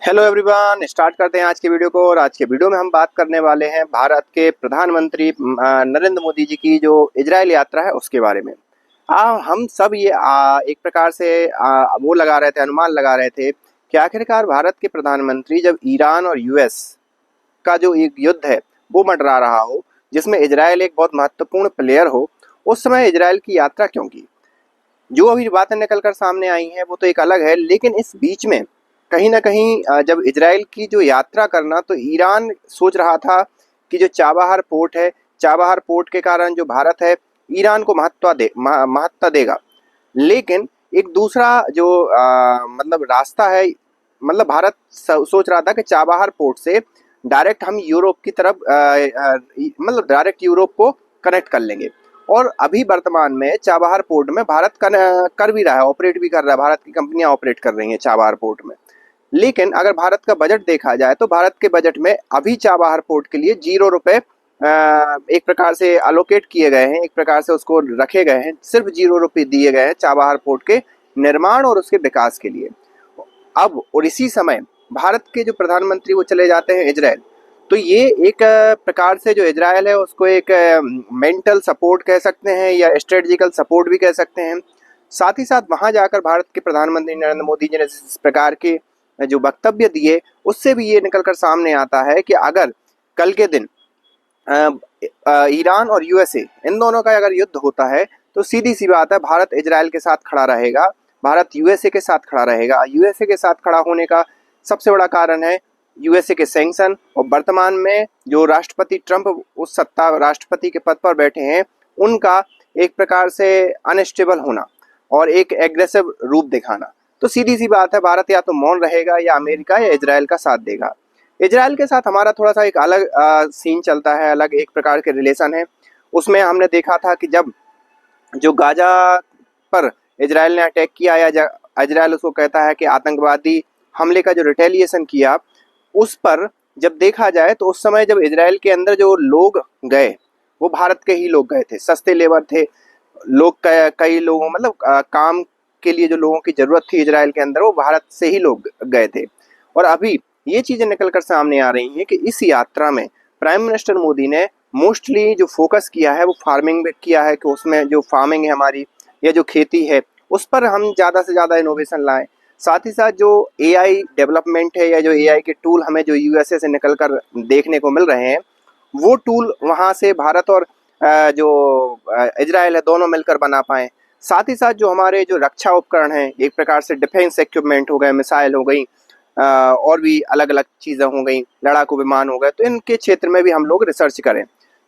Hello everyone, start करते हैं आज के वीडियो को। और आज के वीडियो में हम बात करने वाले हैं भारत के प्रधानमंत्री नरेंद्र मोदी जी की जो इजराइल यात्रा है उसके बारे में। हम सब ये एक प्रकार से वो लगा रहे थे, अनुमान लगा रहे थे कि आखिरकार भारत के प्रधानमंत्री जब ईरान और यूएस का जो एक युद्ध है वो मंडरा रहा हो, जिसमें इजराइल एक बहुत महत्वपूर्ण प्लेयर हो, उस समय इजराइल की यात्रा क्यों की। जो अभी बातें निकल कर सामने आई हैं वो तो एक अलग है, लेकिन इस बीच में कहीं ना कहीं जब इजराइल की जो यात्रा करना, तो ईरान सोच रहा था कि जो चाबहार पोर्ट है, चाबहार पोर्ट के कारण जो भारत है ईरान को महत्ता देगा। लेकिन एक दूसरा जो मतलब रास्ता है, मतलब भारत सोच रहा था कि चाबहार पोर्ट से डायरेक्ट हम यूरोप की तरफ मतलब डायरेक्ट यूरोप को कनेक्ट कर लेंगे। और अभी वर्तमान में चाबहार पोर्ट में भारत कर भी रहा है, ऑपरेट भी कर रहा है, भारत की कंपनियां ऑपरेट कर रही हैं चाबहार पोर्ट में। लेकिन अगर भारत का बजट देखा जाए तो भारत के बजट में अभी चाबहार पोर्ट के लिए 0 रुपए एक प्रकार से अलोकेट किए गए हैं, एक प्रकार से उसको रखे गए हैं, सिर्फ 0 रुपए दिए गए हैं चाबहार पोर्ट के निर्माण और उसके विकास के लिए। अब और इसी समय भारत के जो प्रधानमंत्री वो चले जाते हैं इजराइल, तो ये एक प्रकार से जो इजराइल है उसको एक मेंटल सपोर्ट कह सकते हैं या स्ट्रेटजिकल सपोर्ट भी कह सकते हैं। साथ ही साथ वहां जाकर भारत के प्रधानमंत्री नरेंद्र मोदी जी ने इस प्रकार के जो वक्तव्य दिए, उससे भी ये निकलकर सामने आता है कि अगर कल के दिन ईरान और यूएसए इन दोनों का अगर युद्ध होता है तो सीधी सी बात है भारत इजराइल के साथ खड़ा रहेगा, भारत यूएसए के साथ खड़ा रहेगा। यूएसए के साथ खड़ा होने का सबसे बड़ा कारण है यूएसए के सैंक्शन, और वर्तमान में जो राष्ट्रपति ट्रंप उस सत्ता राष्ट्रपति के पद पर बैठे हैं उनका एक प्रकार से अनस्टेबल होना और एक एग्रेसिव रूप दिखाना। तो सीधी सी बात है भारत या तो मौन रहेगा या अमेरिका या इजराइल का साथ देगा। इजराइल के साथ हमारा थोड़ा सा एक अलग सीन चलता है, अलग एक प्रकार के रिलेशन है। उसमें हमने देखा था कि जब जो गाजा पर इजराइल ने अटैक किया, या इजराइल उसको कहता है कि आतंकवादी हमले का जो रिटेलिएशन किया, उस पर जब देखा जाए तो उस समय जब इजराइल के अंदर जो लोग गए वो भारत के ही लोग गए थे, सस्ते लेबर थे लोग। कई लोगों मतलब काम के लिए जो लोगों की जरूरत थी इजराइल के अंदर, वो भारत से ही लोग गए थे। और अभी ये चीजें निकलकर सामने आ रही हैं कि इस यात्रा में प्राइम मिनिस्टर मोदी ने मोस्टली जो फोकस किया है वो फार्मिंग में किया है, कि उसमें जो फार्मिंग है हमारी या जो खेती है उस पर हम ज़्यादा से ज़्यादा इनोवेशन लाएं। साथ ही साथ जो एआई डेवलपमेंट है या जो एआई के टूल हमें जो यूएसए से निकलकर देखने को मिल रहे हैं, वो टूल वहाँ से भारत और जो इजराइल है दोनों मिलकर बना पाएँ। साथ ही साथ जो हमारे जो रक्षा उपकरण हैं, एक प्रकार से डिफेंस इक्विपमेंट हो गए, मिसाइल हो गई, और भी अलग अलग चीज़ें हो गई, लड़ाकू विमान हो गए, तो इनके क्षेत्र में भी हम लोग रिसर्च करें।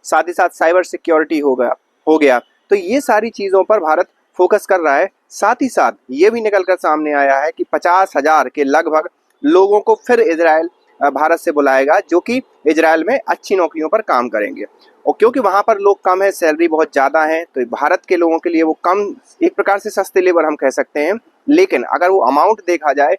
साथ ही साथ साइबर सिक्योरिटी हो गया। तो ये सारी चीज़ों पर भारत फोकस कर रहा है। साथ ही साथ ये भी निकलकर सामने आया है कि 50,000 के लगभग लोगों को फिर इजराइल भारत से बुलाएगा, जो कि इजराइल में अच्छी नौकरियों पर काम करेंगे। और क्योंकि वहाँ पर लोग कम है, सैलरी बहुत ज़्यादा है, तो भारत के लोगों के लिए वो कम, एक प्रकार से सस्ते लेबर हम कह सकते हैं। लेकिन अगर वो अमाउंट देखा जाए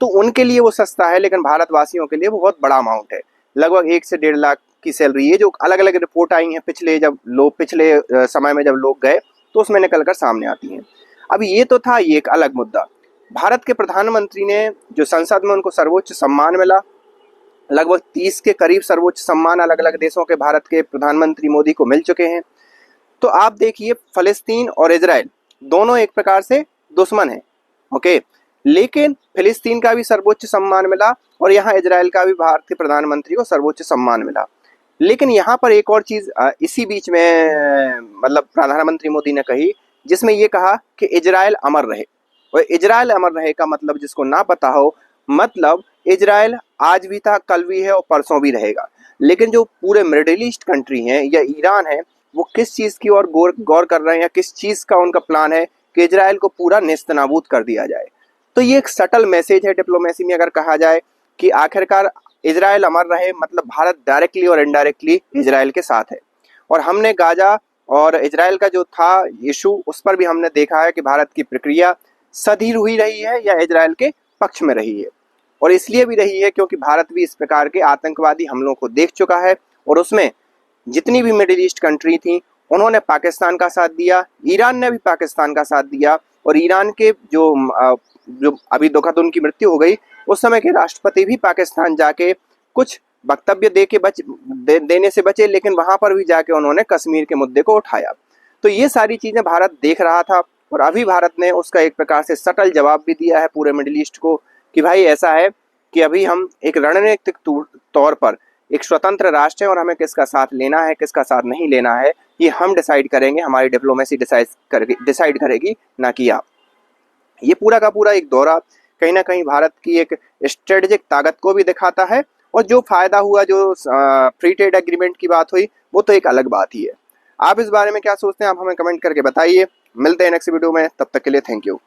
तो उनके लिए वो सस्ता है, लेकिन भारतवासियों के लिए वो बहुत बड़ा अमाउंट है, लगभग 1 से 1.5 लाख की सैलरी। ये जो अलग अलग रिपोर्ट आई हैं पिछले समय में जब लोग गए, तो उसमें निकल कर सामने आती हैं। अब ये तो था ये एक अलग मुद्दा। भारत के प्रधानमंत्री ने जो संसद में उनको सर्वोच्च सम्मान मिला, लगभग 30 के करीब सर्वोच्च सम्मान अलग अलग देशों के भारत के प्रधानमंत्री मोदी को मिल चुके हैं। तो आप देखिए, फलस्तीन और इजराइल दोनों एक प्रकार से दुश्मन हैं, ओके, लेकिन फिलिस्तीन का भी सर्वोच्च सम्मान मिला और यहाँ इजराइल का भी भारत के प्रधानमंत्री को सर्वोच्च सम्मान मिला। लेकिन यहाँ पर एक और चीज़ इसी बीच में मतलब प्रधानमंत्री मोदी ने कही, जिसमें ये कहा कि इजराइल अमर रहे। और इजराइल अमर रहे का मतलब जिसको ना पता हो, मतलब इजराइल आज भी था, कल भी है और परसों भी रहेगा। लेकिन जो पूरे मिडिल ईस्ट कंट्री हैं या ईरान है, वो किस चीज़ की ओर गौर कर रहे हैं या किस चीज़ का उनका प्लान है कि इजराइल को पूरा नेस्तनाबूद कर दिया जाए। तो ये एक सटल मैसेज है डिप्लोमेसी में, अगर कहा जाए कि आखिरकार इजराइल अमर रहे, मतलब भारत डायरेक्टली और इनडायरेक्टली इजराइल के साथ है। और हमने गाजा और इजराइल का जो था इशू, उस पर भी हमने देखा है कि भारत की प्रक्रिया सधी हुई रही है या इजराइल के पक्ष में रही है। और इसलिए भी रही है क्योंकि भारत भी इस प्रकार के आतंकवादी हमलों को देख चुका है, और उसमें जितनी भी मिडिल ईस्ट कंट्री थी उन्होंने पाकिस्तान का साथ दिया, ईरान ने भी पाकिस्तान का साथ दिया, और ईरान के जो अभी दुखद उनकी मृत्यु हो गई, उस समय के राष्ट्रपति भी पाकिस्तान जाके कुछ वक्तव्य देने से बचे, लेकिन वहां पर भी जाके उन्होंने कश्मीर के मुद्दे को उठाया। तो ये सारी चीजें भारत देख रहा था और अभी भारत ने उसका एक प्रकार से सटल जवाब भी दिया है पूरे मिडिल ईस्ट को कि भाई ऐसा है कि अभी हम एक रणनीतिक तौर पर एक स्वतंत्र राष्ट्र है और हमें किसका साथ लेना है किसका साथ नहीं लेना है ये हम डिसाइड करेंगे, हमारी डिप्लोमेसी डिसाइड करेगी, ना कि आप। ये पूरा का पूरा एक दौरा कहीं ना कहीं भारत की एक स्ट्रेटेजिक ताकत को भी दिखाता है, और जो फायदा हुआ, जो फ्री ट्रेड एग्रीमेंट की बात हुई, वो तो एक अलग बात ही है। आप इस बारे में क्या सोचते हैं, आप हमें कमेंट करके बताइए। मिलते हैं नेक्स्ट वीडियो में, तब तक के लिए थैंक यू।